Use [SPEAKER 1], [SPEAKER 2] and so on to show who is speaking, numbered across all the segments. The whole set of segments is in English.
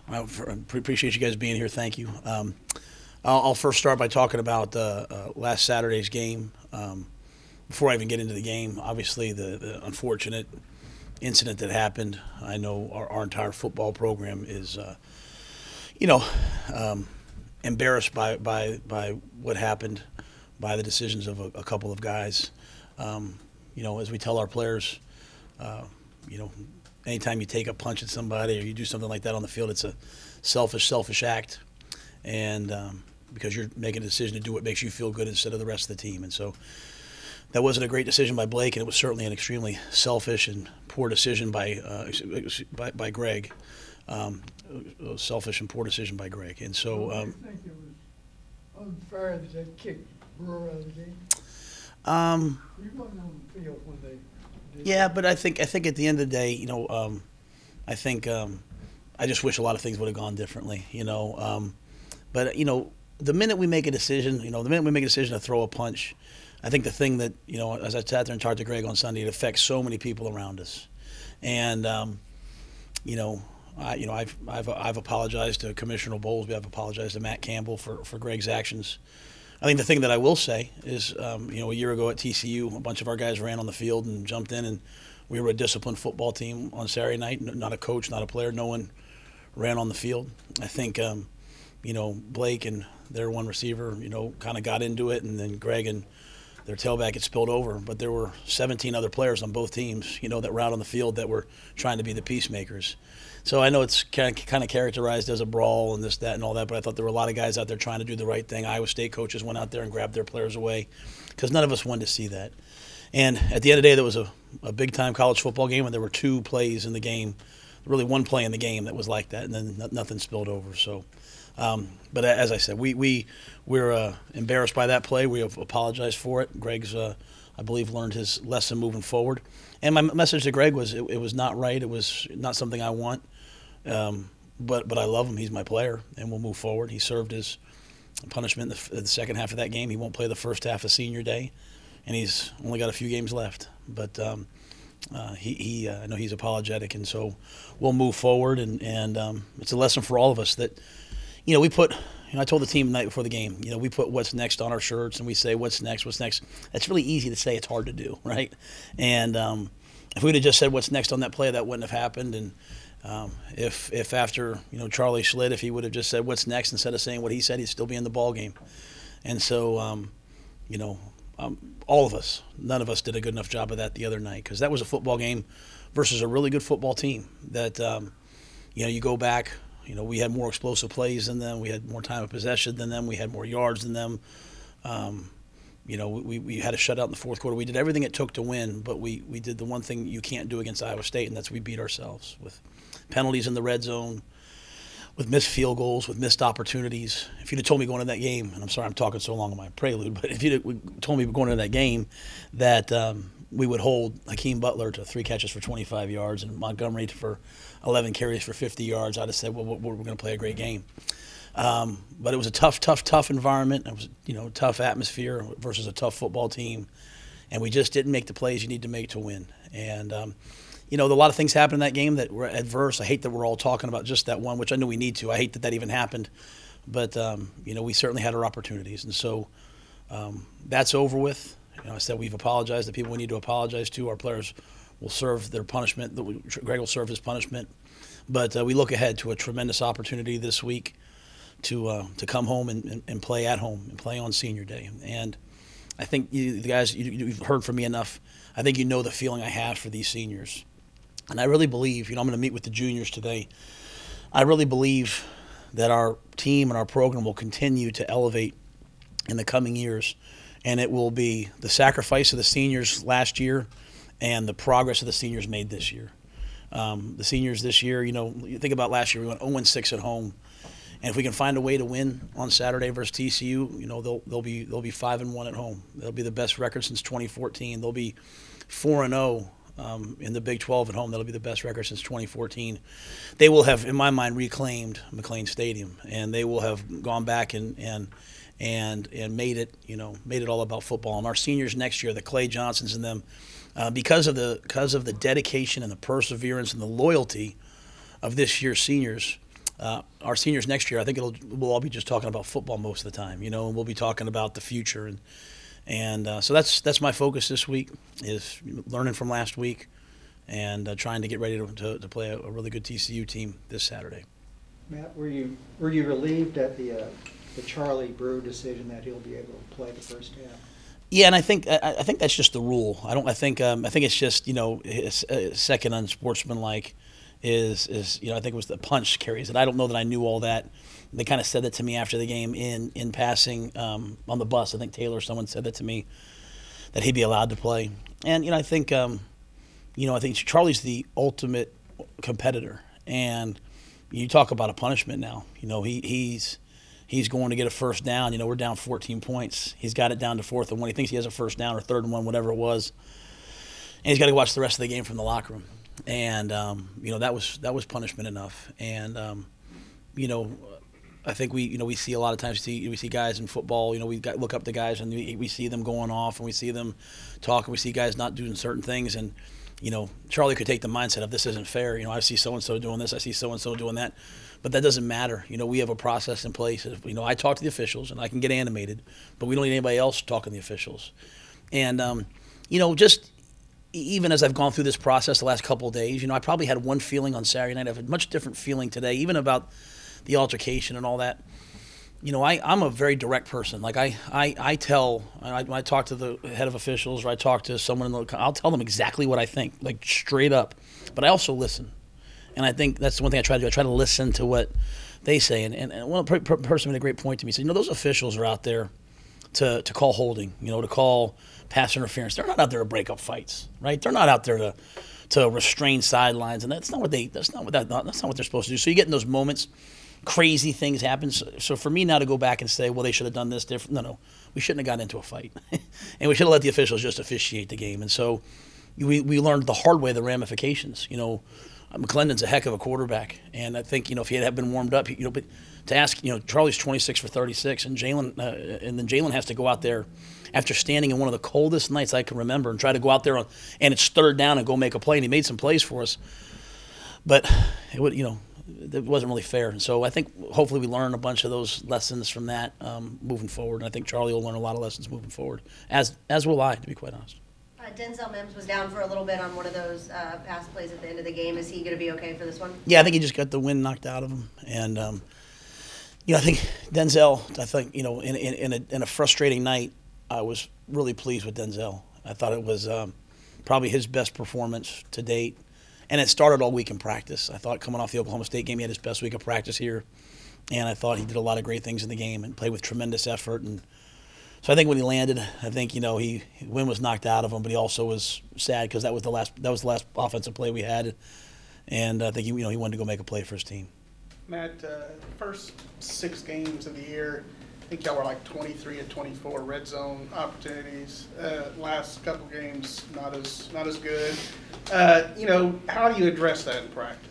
[SPEAKER 1] Appreciate you guys being here. Thank you. I'll first start by talking about last Saturday's game. Before I even get into the game, obviously the unfortunate incident that happened. I know our entire football program is, you know, um, embarrassed by what happened, by the decisions of a couple of guys. As we tell our players, uh, you know, anytime you take a punch at somebody or you do something like that on the field, it's a selfish act, and because you're making a decision to do what makes you feel good instead of the rest of the team. And so that wasn't a great decision by Blake, and it was certainly an extremely selfish and poor decision by Greg. Um, Selfish and poor decision by Greg. And so,
[SPEAKER 2] Do you think it was unfair that they kicked Brewer out of the game? He wasn't on the field when they did
[SPEAKER 1] yeah,
[SPEAKER 2] that.
[SPEAKER 1] but I think at the end of the day, I think I just wish a lot of things would have gone differently. But the minute we make a decision, the minute we make a decision to throw a punch, I think the thing that as I sat there and talked to Greg on Sunday, it affects so many people around us, and you know. I've apologized to Commissioner Bowlesby. I've apologized to Matt Campbell for Greg's actions. I think the thing that I will say is, a year ago at TCU, a bunch of our guys ran on the field and jumped in, and we were a disciplined football team on Saturday night. Not a coach, not a player. No one ran on the field. I think, Blake and their one receiver, kind of got into it, and then Greg and their tailback had spilled over. But there were 17 other players on both teams, that were out on the field that were trying to be the peacemakers. So I know it's kind of characterized as a brawl and this, that, and all that, but I thought there were a lot of guys out there trying to do the right thing. Iowa State coaches went out there and grabbed their players away because none of us wanted to see that. And at the end of the day, there was a big-time college football game, and there were two plays in the game, really one play in the game that was like that, and then nothing spilled over. So, but as I said, we're embarrassed by that play. We have apologized for it. Greg's, I believe, learned his lesson moving forward. And my message to Greg was it was not right. It was not something I want. But I love him. He's my player, and we'll move forward. He served his punishment in the second half of that game. He won't play the first half of senior day, and he's only got a few games left. But I know he's apologetic, and so we'll move forward. And it's a lesson for all of us that we put. I told the team the night before the game, we put what's next on our shirts, and we say what's next. That's really easy to say. It's hard to do, right? And if we'd have just said what's next on that play, that wouldn't have happened. And if after Charlie Schlitt, if he would have just said what's next instead of saying what he said, he'd still be in the ball game. And so, all of us, none of us did a good enough job of that the other night, because that was a football game versus a really good football team. That you go back. We had more explosive plays than them. We had more time of possession than them. We had more yards than them. We had a shutout in the fourth quarter. We did everything it took to win, but we did the one thing you can't do against Iowa State, and that's we beat ourselves with penalties in the red zone, with missed field goals, with missed opportunities. If you'd have told me going into that game, and I'm sorry I'm talking so long on my prelude, but if you'd have told me going into that game that we would hold Hakeem Butler to 3 catches for 25 yards and Montgomery for 11 carries for 50 yards, I'd have said, well, we're going to play a great game. But it was a tough environment. It was a tough atmosphere versus a tough football team, and we just didn't make the plays you need to make to win. And a lot of things happened in that game that were adverse. I hate that we're all talking about just that one, which I know we need to. I hate that even happened, but we certainly had our opportunities, and so that's over with. I said we've apologized to people we need to apologize to. Our players will serve their punishment. Greg will serve his punishment, but we look ahead to a tremendous opportunity this week to come home and play at home and play on senior day. And I think the guys, you've heard from me enough. I think you know the feeling I have for these seniors. And I really believe, I'm going to meet with the juniors today. I really believe that our team and our program will continue to elevate in the coming years. And it will be the sacrifice of the seniors last year and the progress of the seniors made this year. The seniors this year, you think about last year, we went 0-6 at home. And if we can find a way to win on Saturday versus TCU, they'll be 5-1 at home. They'll be the best record since 2014. They'll be 4-0 in the Big 12 at home. That'll be the best record since 2014. They will have, in my mind, reclaimed McLean Stadium, and they will have gone back and made it all about football. And our seniors next year, the Clay Johnsons and them, because of the dedication and the perseverance and the loyalty of this year's seniors, our seniors next year, I think we'll all be just talking about football most of the time, and we'll be talking about the future, and so that's my focus this week is learning from last week, and trying to get ready to play a really good TCU team this Saturday.
[SPEAKER 3] Matt, were you relieved at the Charlie Brew decision that he'll be able to play the first half?
[SPEAKER 1] Yeah, and I think that's just the rule. I think it's just second unsportsmanlike is I think it was the punch carries it. I don't know that I knew all that. They kind of said that to me after the game in passing on the bus. I think Taylor or someone said that to me that he'd be allowed to play. And I think Charlie's the ultimate competitor, and you talk about a punishment now. He's going to get a first down. We're down 14 points. He's got it down to 4th and 1. He thinks he has a first down or 3rd and 1, whatever it was. And he's got to watch the rest of the game from the locker room. And that was punishment enough. And I think we see a lot of times we see guys in football. We look up to guys and we see them going off and we see them talking. We see guys not doing certain things and. Charlie could take the mindset of this isn't fair. I see so-and-so doing this. I see so-and-so doing that. But that doesn't matter. We have a process in place. I talk to the officials, and I can get animated, but we don't need anybody else talking to the officials. And, just even as I've gone through this process the last couple of days, I probably had one feeling on Saturday night. I have a much different feeling today, even about the altercation and all that. I'm a very direct person. Like I tell, when I talk to the head of officials or I talk to someone I'll tell them exactly what I think, like straight up. But I also listen, and I think that's the one thing I try to do. I try to listen to what they say. And one person made a great point to me. He said, those officials are out there to call holding, to call pass interference. They're not out there to break up fights, right? They're not out there to restrain sidelines, and that's not what they're supposed to do. So you get in those moments. Crazy things happen. So for me now to go back and say, well, they should have done this different. No, we shouldn't have gotten into a fight. And we should have let the officials just officiate the game. And so we learned the hard way the ramifications. McClendon's a heck of a quarterback. And I think, if he had been warmed up, but to ask, Charlie's 26 for 36 and then Jalen has to go out there after standing in one of the coldest nights I can remember and try to go out there and it's 3rd down and go make a play. And he made some plays for us. But it would, it wasn't really fair. And so I think hopefully we learn a bunch of those lessons from that moving forward. And I think Charlie will learn a lot of lessons moving forward, as will I, to be quite honest.
[SPEAKER 4] Denzel Mims was down for a little bit on one of those pass plays at the end of the game. Is he going to be okay for this one?
[SPEAKER 1] Yeah, I think he just got the wind knocked out of him. And, I think Denzel, in a frustrating night, I was really pleased with Denzel. I thought it was probably his best performance to date. And it started all week in practice. I thought coming off the Oklahoma State game, he had his best week of practice here. And I thought he did a lot of great things in the game and played with tremendous effort. And so I think when he landed, I think, wind was knocked out of him, but he also was sad because that was the last offensive play we had. And I think he wanted to go make a play for his team.
[SPEAKER 5] Matt, first 6 games of the year, I think y'all were like 23 and 24 red zone opportunities. Last couple games, not as good. How do you address that in practice?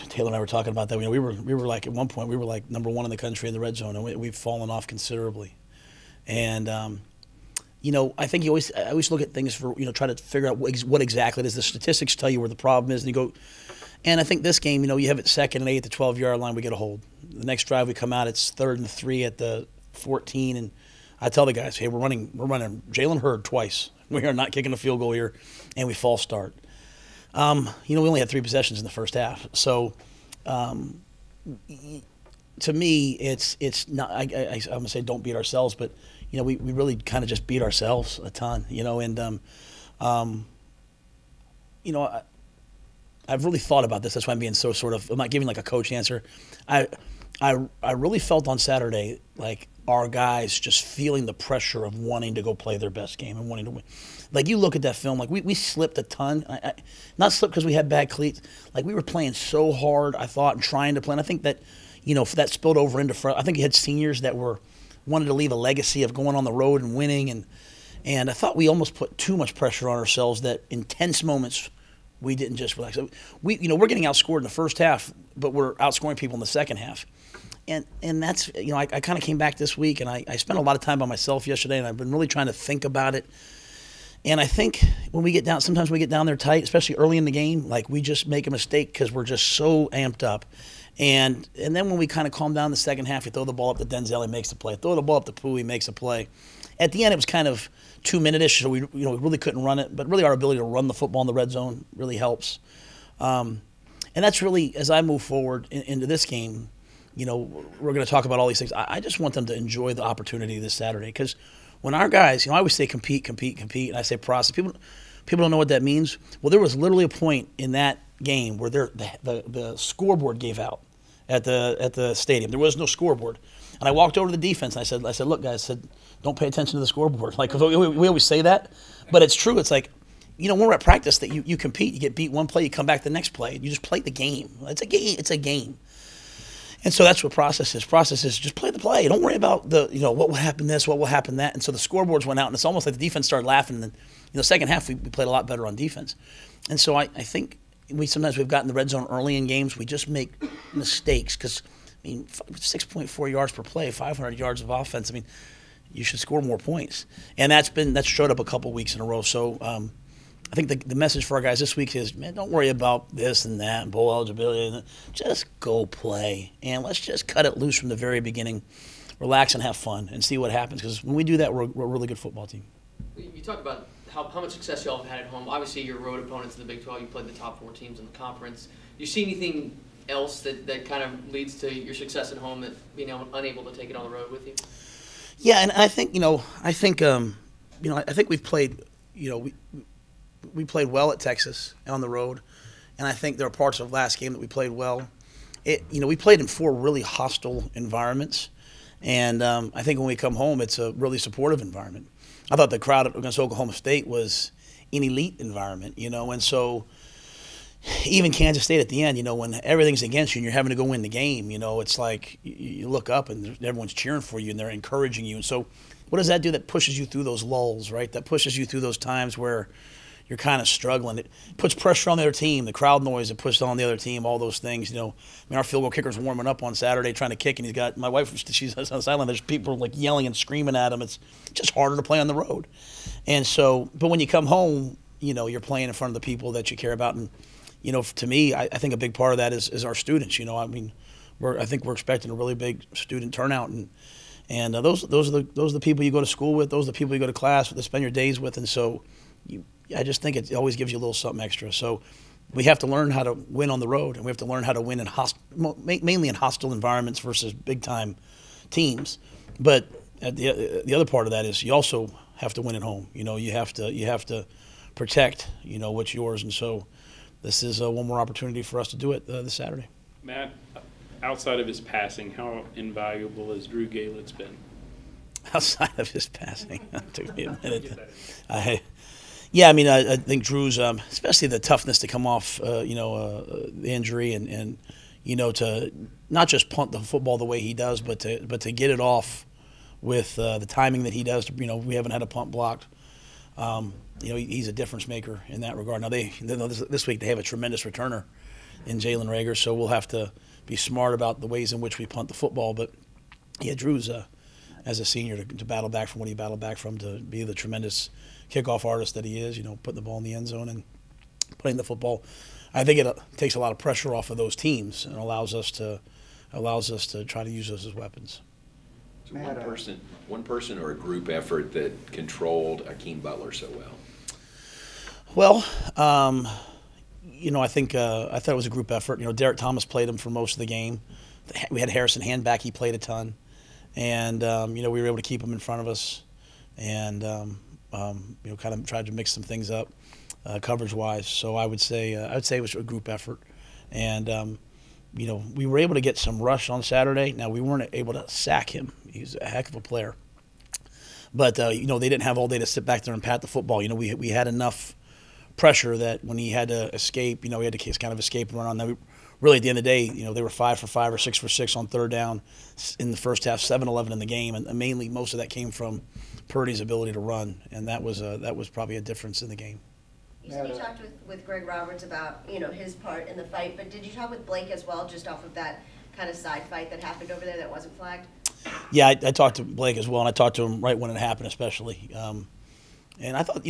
[SPEAKER 1] Taylor and I were talking about that. We were like at one point we were like number 1 in the country in the red zone, and we've fallen off considerably. And I think I always look at things for try to figure out what exactly it is. The statistics tell you where the problem is, and you go. And I think this game, you have it 2nd and 8 at the 12-yard line, we get a hold. The next drive we come out, it's 3rd and 3 at the 14, and I tell the guys, hey, we're running Jalen Hurd twice. We are not kicking a field goal here, and we false start. We only had 3 possessions in the first half. So, to me, it's not. I'm gonna say don't beat ourselves, but we really kind of just beat ourselves a ton. I've really thought about this. That's why I'm being so I'm not giving like a coach answer. I really felt on Saturday like our guys just feeling the pressure of wanting to go play their best game and wanting to win. Like you look at that film, like we slipped a ton. Not slipped because we had bad cleats. Like we were playing so hard, I thought, and trying to play. And I think that, that spilled over into front. I think you had seniors that wanted to leave a legacy of going on the road and winning. And I thought we almost put too much pressure on ourselves that intense moments we didn't just relax. We're getting outscored in the first half, but we're outscoring people in the second half. And that's, I kind of came back this week, and I spent a lot of time by myself yesterday, and I've been really trying to think about it. And I think when we get down, sometimes we get down there tight, especially early in the game, like we just make a mistake because we're just so amped up. And then when we kind of calm down the second half, you throw the ball up to Denzel, he makes a play. Throw the ball up to Pooh, he makes a play. At the end, it was kind of 2-minute-ish, so we really couldn't run it. But really, our ability to run the football in the red zone really helps. And that's really, as I move forward into this game, we're going to talk about all these things. I just want them to enjoy the opportunity this Saturday because when our guys, I always say compete, and I say process. People don't know what that means. Well, there was literally a point in that game where the scoreboard gave out at the stadium. There was no scoreboard, and I walked over to the defense and I said, look, guys, don't pay attention to the scoreboard. Like we always say that, but it's true. It's like, when we're at practice, that you compete, you get beat one play, you come back the next play, you just play the game. It's a game. It's a game. And so that's what process is. Process is just play the play. Don't worry about what will happen this, what will happen that. And so the scoreboards went out, and it's almost like the defense started laughing. And then, second half we played a lot better on defense. And so I think we've gotten the red zone early in games. We just make mistakes because 6.4 yards per play, 500 yards of offense. You should score more points, and that's showed up a couple weeks in a row. So I think the message for our guys this week is, man, don't worry about this and that and bowl eligibility. Just go play, and let's just cut it loose from the very beginning. Relax and have fun and see what happens. Because when we do that, we're a really good football team.
[SPEAKER 6] You talked about how much success y'all have had at home. Obviously, your road opponents in the Big 12, you played the top 4 teams in the conference. Do you see anything else that kind of leads to your success at home, that being unable to take it on the road with you?
[SPEAKER 1] Yeah, and I think I think we've played we played well at Texas on the road, and I think there are parts of last game that we played well. We played in 4 really hostile environments, and I think when we come home, it's a really supportive environment. I thought the crowd against Oklahoma State was an elite environment, and so even Kansas State at the end, when everything's against you and you're having to go win the game, it's like you look up and everyone's cheering for you and they're encouraging you. And so what does that do? That pushes you through those lulls, right? That pushes you through those times where you're kind of struggling. It puts pressure on the other team, the crowd noise, it pushes on the other team, all those things. Our field goal kicker's warming up on Saturday trying to kick, and he's got my wife, she's on the sideline, there's people like yelling and screaming at him. It's just harder to play on the road. And so, but when you come home, you're playing in front of the people that you care about. And, to me, I think a big part of that is our students. I think we're expecting a really big student turnout, and those are the people you go to school with, those are the people you go to class with, to spend your days with, and so I just think it always gives you a little something extra. So we have to learn how to win on the road, and we have to learn how to win in mainly in hostile environments versus big time teams. But the other part of that is you also have to win at home. You have to protect what's yours, and so this is one more opportunity for us to do it this Saturday.
[SPEAKER 7] Matt, outside of his passing, how invaluable has Drew Galitz been?
[SPEAKER 1] Outside of his passing, it took me a minute. I think Drew's, especially the toughness to come off, the injury and to not just punt the football the way he does, but to get it off with the timing that he does. We haven't had a punt blocked. He's a difference maker in that regard. Now this week they have a tremendous returner in Jalen Rager, so we'll have to be smart about the ways in which we punt the football. But yeah, Drew's as a senior to battle back from what he battled back from, to be the tremendous kickoff artist that he is, putting the ball in the end zone and playing the football. I think it takes a lot of pressure off of those teams and allows us to try to use those as weapons.
[SPEAKER 8] So one person or a group effort that controlled Akeem Butler so well?
[SPEAKER 1] Well, I think I thought it was a group effort. Derek Thomas played him for most of the game. We had Harrison Handback; he played a ton, and we were able to keep him in front of us, and kind of tried to mix some things up coverage-wise. So I would say it was a group effort, and we were able to get some rush on Saturday. Now we weren't able to sack him; he's a heck of a player. But they didn't have all day to sit back there and pat the football. We had enough pressure that when he had to escape, he had to kind of escape and run on. Now, really, at the end of the day, they were 5 for 5 or 6 for 6 on third down in the first half, 7-11 in the game, and mainly most of that came from Purdy's ability to run, and that was probably a difference in the game.
[SPEAKER 4] You talked with Greg Roberts about his part in the fight, but did you talk with Blake as well, just off of that kind of side fight that happened over there that wasn't flagged?
[SPEAKER 1] Yeah, I talked to Blake as well, and I talked to him right when it happened, especially. And I thought,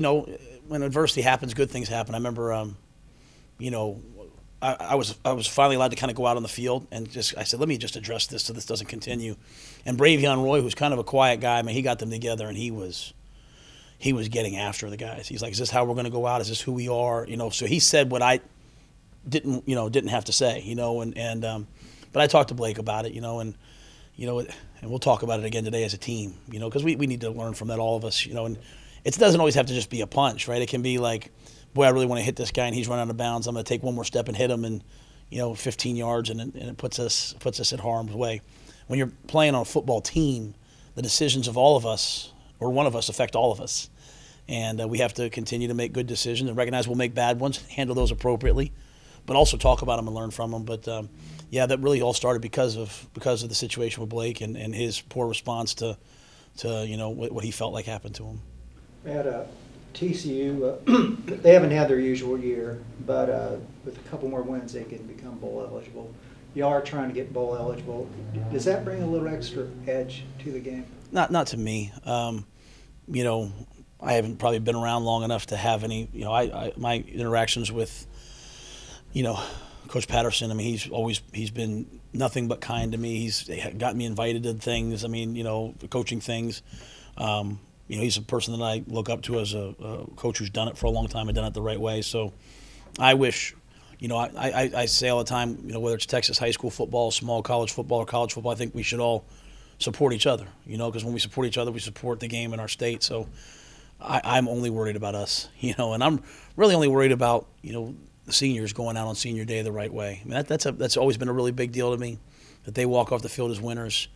[SPEAKER 1] when adversity happens, good things happen. I remember, I was finally allowed to kind of go out on the field and I said, let me just address this so this doesn't continue. And Bravion Roy, who's kind of a quiet guy, he got them together and he was getting after the guys. He's like, is this how we're going to go out? Is this who we are? So he said what I didn't have to say, but I talked to Blake about it, and we'll talk about it again today as a team, because we need to learn from that, all of us, and it doesn't always have to just be a punch, right? It can be like, boy, I really want to hit this guy and he's running out of bounds. I'm going to take one more step and hit him and, 15 yards and it puts us in harm's way. When you're playing on a football team, the decisions of all of us or one of us affect all of us. And we have to continue to make good decisions and recognize we'll make bad ones, handle those appropriately, but also talk about them and learn from them. But that really all started because of the situation with Blake and his poor response to what he felt like happened to him.
[SPEAKER 3] At TCU, they haven't had their usual year, but with a couple more wins, they can become bowl eligible. You are trying to get bowl eligible. Does that bring a little extra edge to the game? Not
[SPEAKER 1] to me. I haven't probably been around long enough to have any. My interactions with, Coach Patterson. He's been nothing but kind to me. He's got me invited to things. Coaching things. He's a person that I look up to as a coach who's done it for a long time and done it the right way. So I wish, I say all the time, whether it's Texas high school football, small college football, or college football, I think we should all support each other, because when we support each other, we support the game in our state. So I'm only worried about us, and I'm really only worried about, the seniors going out on senior day the right way. That's always been a really big deal to me, that they walk off the field as winners.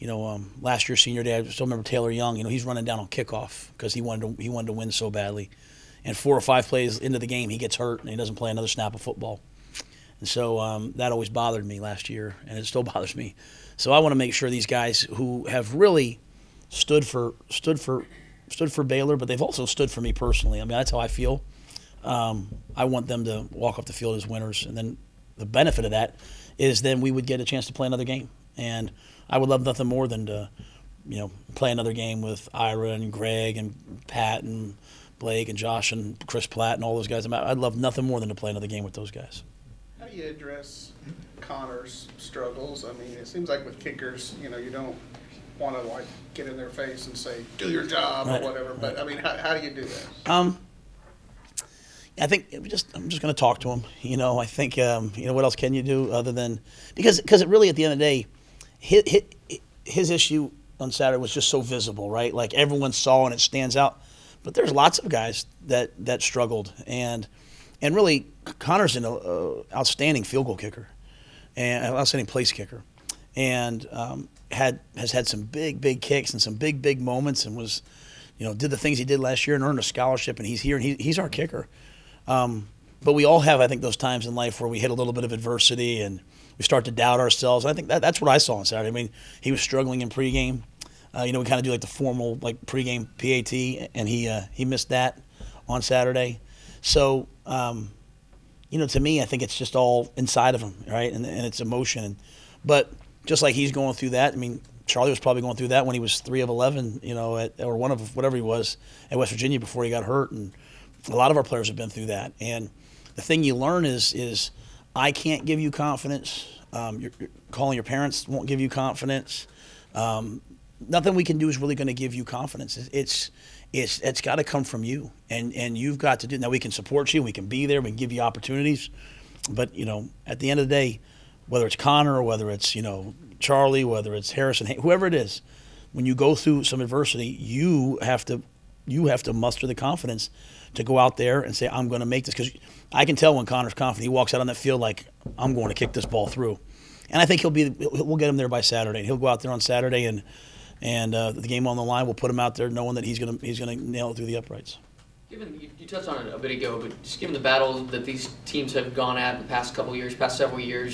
[SPEAKER 1] Last year senior day, I still remember Taylor Young. He's running down on kickoff because he wanted to win so badly, and 4 or 5 plays into the game, he gets hurt and he doesn't play another snap of football. And so that always bothered me last year, and it still bothers me. So I want to make sure these guys who have really stood for Baylor, but they've also stood for me personally. That's how I feel. I want them to walk off the field as winners, and then the benefit of that is then we would get a chance to play another game. And I would love nothing more than to, play another game with Ira and Greg and Pat and Blake and Josh and Chris Platt and all those guys. I'd love nothing more than to play another game with those guys.
[SPEAKER 5] How do you address Connor's struggles? It seems like with kickers, you don't want to get in their face and say, do your job or whatever. But how do you do that?
[SPEAKER 1] I think I'm just going to talk to him. I think what else can you do other than because it really at the end of the day, his issue on Saturday was just so visible, right? Like everyone saw and it stands out. But there's lots of guys that struggled, and really Connor's an outstanding field goal kicker and an outstanding place kicker, and has had some big kicks and some big moments, and was did the things he did last year and earned a scholarship, and he's here and he's our kicker. But we all have, I think, those times in life where we hit a little bit of adversity and we start to doubt ourselves. I think that's what I saw on Saturday. He was struggling in pregame. We kind of do the formal pregame PAT, and he missed that on Saturday. So, to me, I think it's just all inside of him, right? And it's emotion. But just like he's going through that, Charlie was probably going through that when he was 3 of 11, or 1 of whatever he was at West Virginia before he got hurt. And a lot of our players have been through that. And the thing you learn is I can't give you confidence. You're calling your parents won't give you confidence. Nothing we can do is really going to give you confidence. It's got to come from you, and you've got to do. Now we can support you, we can be there, we can give you opportunities, but at the end of the day, whether it's Connor or whether it's Charlie, whether it's Harrison, whoever it is, when you go through some adversity, you have to muster the confidence to go out there and say, I'm going to make this. Because I can tell when Connor's confident, he walks out on that field like, I'm going to kick this ball through. And I think we'll get him there by Saturday. He'll go out there on Saturday and the game on the line, we'll put him out there knowing that he's going to nail it through the uprights.
[SPEAKER 6] Given you touched on it a bit ago, but just given the battle that these teams have gone at in the past several years,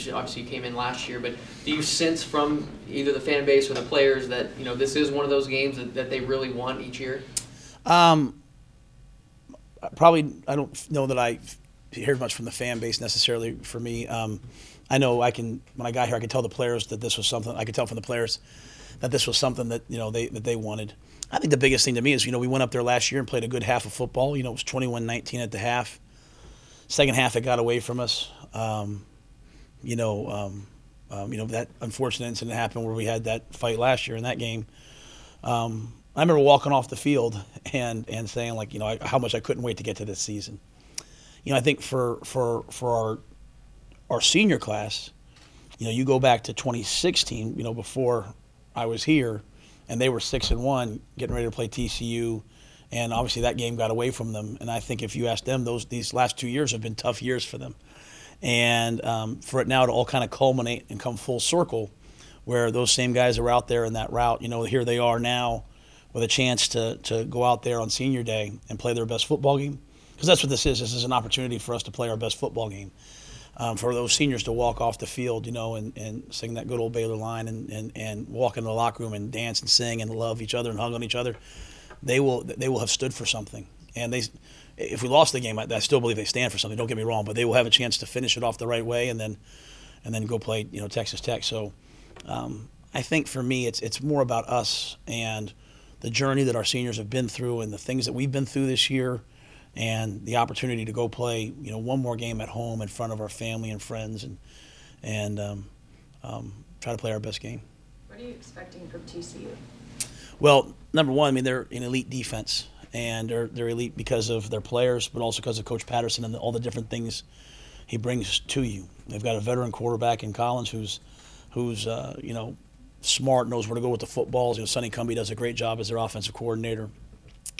[SPEAKER 6] obviously you came in last year, but do you sense from either the fan base or the players that this is one of those games that they really want each year?
[SPEAKER 1] Probably, I don't know that I heard much from the fan base necessarily. For me, I know when I got here, I could tell the players that this was something. I could tell from the players that this was something that that they wanted. I think the biggest thing to me is we went up there last year and played a good half of football. It was 21-19 at the half. Second half it got away from us. That unfortunate incident happened where we had that fight last year in that game. I remember walking off the field and saying how much I couldn't wait to get to this season. I think for our senior class, you go back to 2016, before I was here, and they were 6-1, getting ready to play TCU, and obviously that game got away from them. And I think if you ask them, these last 2 years have been tough years for them. And for it now to all kind of culminate and come full circle, where those same guys are out there in that route, here they are now with a chance to go out there on senior day and play their best football game. Because that's what this is. This is an opportunity for us to play our best football game. For those seniors to walk off the field, and sing that good old Baylor line and walk into the locker room and dance and sing and love each other and hug on each other, they will have stood for something. And if we lost the game, I still believe they stand for something. Don't get me wrong, but they will have a chance to finish it off the right way and then go play Texas Tech. So I think for me it's more about us and the journey that our seniors have been through and the things that we've been through this year, and the opportunity to go play one more game at home in front of our family and friends and try to play our best game.
[SPEAKER 4] What are you expecting from TCU?
[SPEAKER 1] Well, number one, they're an elite defense, and they're elite because of their players, but also because of Coach Patterson and all the different things he brings to you. They've got a veteran quarterback in Collins who's smart, knows where to go with the footballs. Sonny Cumbie does a great job as their offensive coordinator,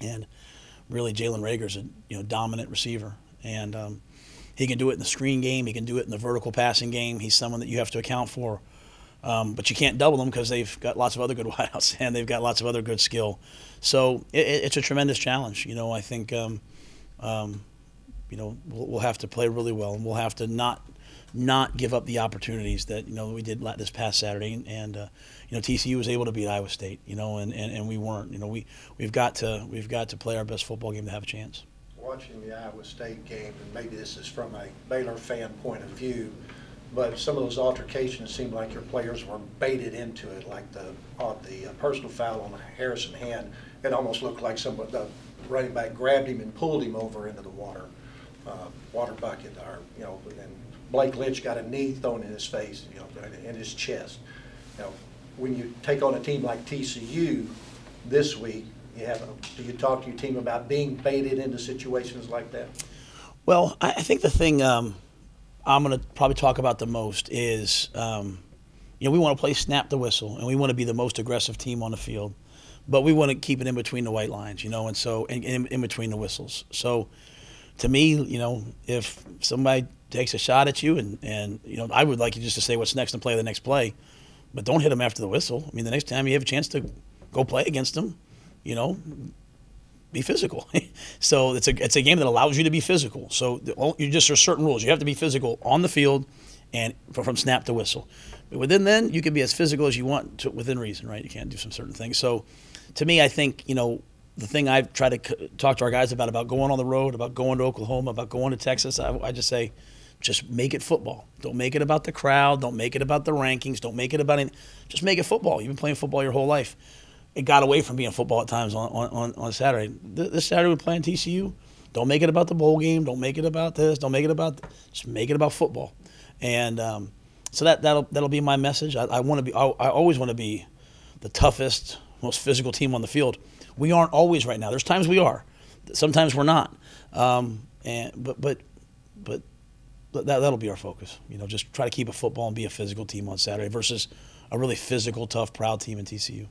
[SPEAKER 1] and really Jalen Rager's a dominant receiver, and he can do it in the screen game. He can do it in the vertical passing game. He's someone that you have to account for. But you can't double them because they've got lots of other good wideouts and they've got lots of other good skill. So it's a tremendous challenge. I think we'll have to play really well, and we'll have to not give up the opportunities that we did this past Saturday. And TCU was able to beat Iowa State. And we weren't. We've got to play our best football game to have a chance.
[SPEAKER 9] Watching the Iowa State game, and maybe this is from a Baylor fan point of view, but some of those altercations seemed like your players were baited into it, like the personal foul on Harrison hand. It almost looked like the running back grabbed him and pulled him over into the water bucket, and Blake Lynch got a knee thrown in his face, in his chest. When you take on a team like TCU this week, do you talk to your team about being baited into situations like that?
[SPEAKER 1] Well, I think the thing I'm going to probably talk about the most is, we want to play snap the whistle, and we want to be the most aggressive team on the field, but we want to keep it in between the white lines, and so in between the whistles. So, to me, if somebody takes a shot at you, and I would like you just to say what's next and play the next play, but don't hit them after the whistle. The next time you have a chance to go play against them, be physical. So it's a game that allows you to be physical. So there's certain rules. You have to be physical on the field and from snap to whistle. But within then, you can be as physical as you want within reason, right? You can't do some certain things. So to me, I think, the thing I've tried to talk to our guys about going on the road, about going to Oklahoma, about going to Texas, I just say, just make it football. Don't make it about the crowd. Don't make it about the rankings. Don't make it about anything. Just make it football. You've been playing football your whole life. It got away from being football at times on Saturday. This Saturday we're playing TCU. Don't make it about the bowl game. Don't make it about this. Don't make it about just make it about football. And so that'll be my message. I always want to be the toughest, most physical team on the field. We aren't always right now. There's times we are. Sometimes we're not. But that'll be our focus. Just try to keep it football and be a physical team on Saturday versus a really physical, tough, proud team in TCU.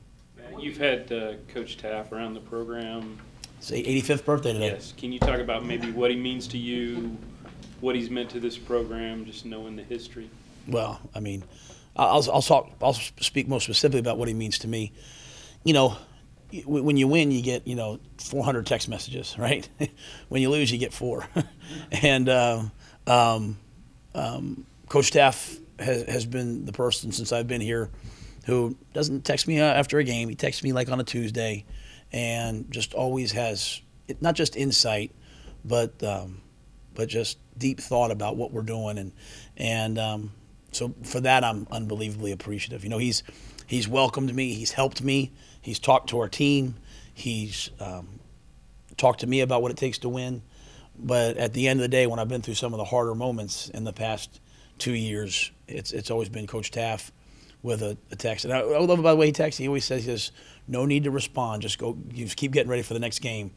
[SPEAKER 7] You've had Coach Taff around the program.
[SPEAKER 1] It's 85th birthday today.
[SPEAKER 7] Yes. Can you talk about maybe what he means to you, what he's meant to this program, just knowing the history?
[SPEAKER 1] Well, I'll speak more specifically about what he means to me. When you win, you get 400 text messages, right? When you lose, you get 4. And Coach Taff has been the person since I've been here who doesn't text me after a game. He texts me like on a Tuesday, and just always has not just insight, but just deep thought about what we're doing. And so for that, I'm unbelievably appreciative. You know, he's welcomed me, he's helped me, he's talked to our team, he's talked to me about what it takes to win. But at the end of the day, when I've been through some of the harder moments in the past 2 years, it's always been Coach Taff with a text. And I love, by the way, he texts. He always says, no need to respond. Just go. You just keep getting ready for the next game.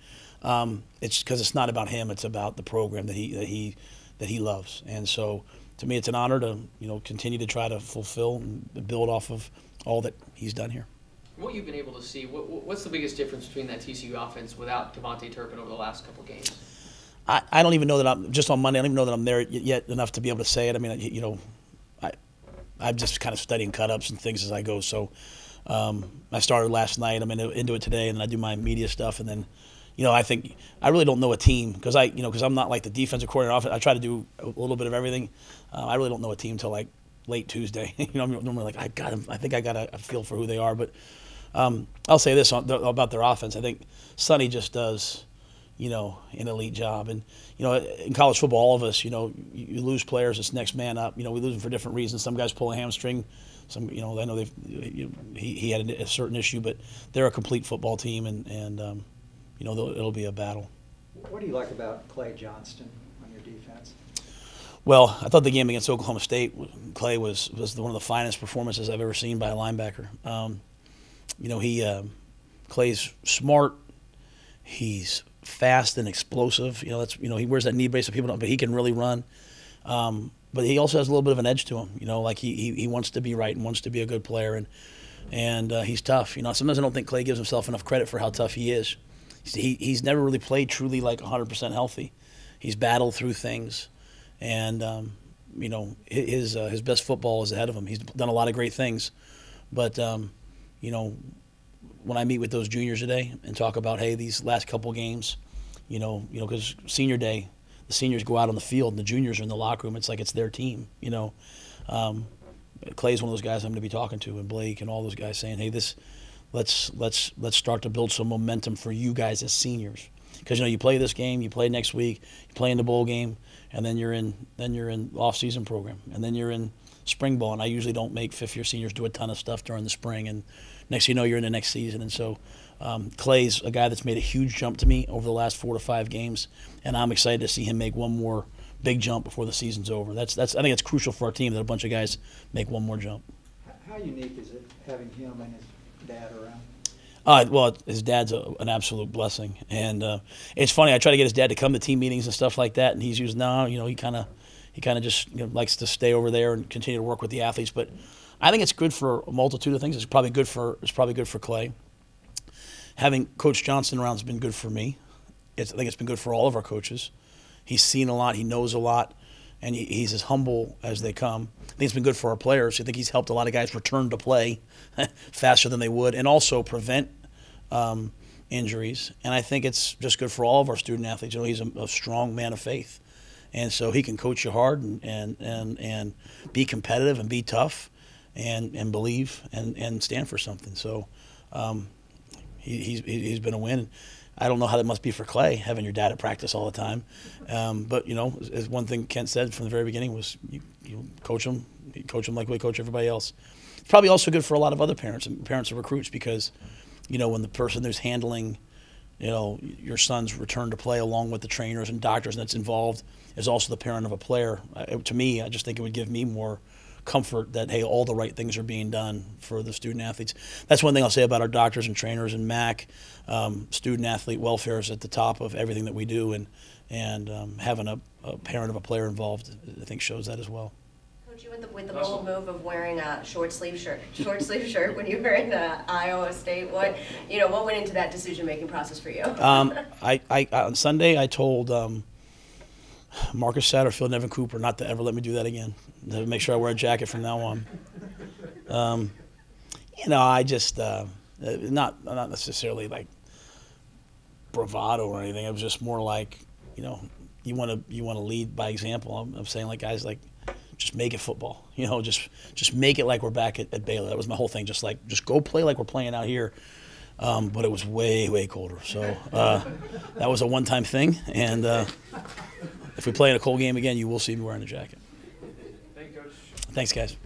[SPEAKER 1] It's because it's not about him. It's about the program that he loves. And so, to me, it's an honor to continue to try to fulfill and build off of all that he's done here.
[SPEAKER 6] What you've been able to see, what's the biggest difference between that TCU offense without Devontae Turpin over the last couple games?
[SPEAKER 1] I don't even know that I'm just on Monday. I don't even know that I'm there yet enough to be able to say it. I mean, I'm just kind of studying cut-ups and things as I go. So I started last night. I'm into it today, and then I do my media stuff. And then, I think I really don't know a team because I'm not like the defensive coordinator. I try to do a little bit of everything. I really don't know a team till like late Tuesday. I'm normally like I think I got a feel for who they are. But I'll say this about their offense. I think Sonny just does an elite job. And, in college football, all of us, you lose players, it's next man up. We lose them for different reasons. Some guys pull a hamstring. Some, I know he had a certain issue, but they're a complete football team, and it'll be a battle.
[SPEAKER 3] What do you like about Clay Johnston on your defense?
[SPEAKER 1] Well, I thought the game against Oklahoma State, Clay was one of the finest performances I've ever seen by a linebacker. Clay's smart. He's fast and explosive. He wears that knee brace that people don't, but he can really run. But he also has a little bit of an edge to him. Like he wants to be right and wants to be a good player, and he's tough. Sometimes I don't think Clay gives himself enough credit for how tough he is. He's never really played truly like 100% healthy. He's battled through things, and his best football is ahead of him. He's done a lot of great things, but when I meet with those juniors today and talk about, hey, these last couple games, because senior day, the seniors go out on the field and the juniors are in the locker room. It's like it's their team. Clay's one of those guys I'm going to be talking to, and Blake and all those guys saying, hey, let's start to build some momentum for you guys as seniors, because you play this game, you play next week, you play in the bowl game, and then you're in off-season program, and then you're in spring ball. And I usually don't make fifth-year seniors do a ton of stuff during the spring, and next thing you know, you're in the next season. And so Clay's a guy that's made a huge jump to me over the last 4 to 5 games, and I'm excited to see him make one more big jump before the season's over. I think it's crucial for our team that a bunch of guys make one more jump.
[SPEAKER 3] How unique is it having him and his dad around?
[SPEAKER 1] Well, his dad's an absolute blessing, and it's funny. I try to get his dad to come to team meetings and stuff like that, and he's used he kind of just likes to stay over there and continue to work with the athletes. But I think it's good for a multitude of things. It's probably good for Clay. Having Coach Johnston around has been good for me. I think it's been good for all of our coaches. He's seen a lot. He knows a lot, and he's as humble as they come. I think it's been good for our players. I think he's helped a lot of guys return to play faster than they would, and also prevent injuries. And I think it's just good for all of our student athletes. He's a strong man of faith, and so he can coach you hard and be competitive and be tough, and believe and stand for something. So he's been a win. I don't know how that must be for Clay, having your dad at practice all the time. But as one thing Kent said from the very beginning was, you coach him like we coach everybody else. It's probably also good for a lot of other parents and parents of recruits, because when the person who's handling your son's return to play, along with the trainers and doctors that's involved, is also the parent of a player. To me, I just think it would give me more comfort that, hey, all the right things are being done for the student athletes. That's one thing I'll say about our doctors and trainers and MAC. Student athlete welfare is at the top of everything that we do, and having a parent of a player involved, I think, shows that as well.
[SPEAKER 4] Coach, you with the bold move of wearing a short sleeve shirt when you were in Iowa State. What went into that decision-making process for you?
[SPEAKER 1] On Sunday, I told Marcus Satterfield and Evan Cooper not to ever let me do that again. To make sure I wear a jacket from now on. I just not necessarily like bravado or anything. It was just more like, you want to lead by example. I'm saying, like, guys, like, just make it football. Just make it like we're back at Baylor. That was my whole thing. Just go play like we're playing out here. But it was way, way colder. So that was a one-time thing. And if we play in a cold game again, you will see me wearing a jacket.
[SPEAKER 7] Thank you, Coach.
[SPEAKER 1] Thanks, guys.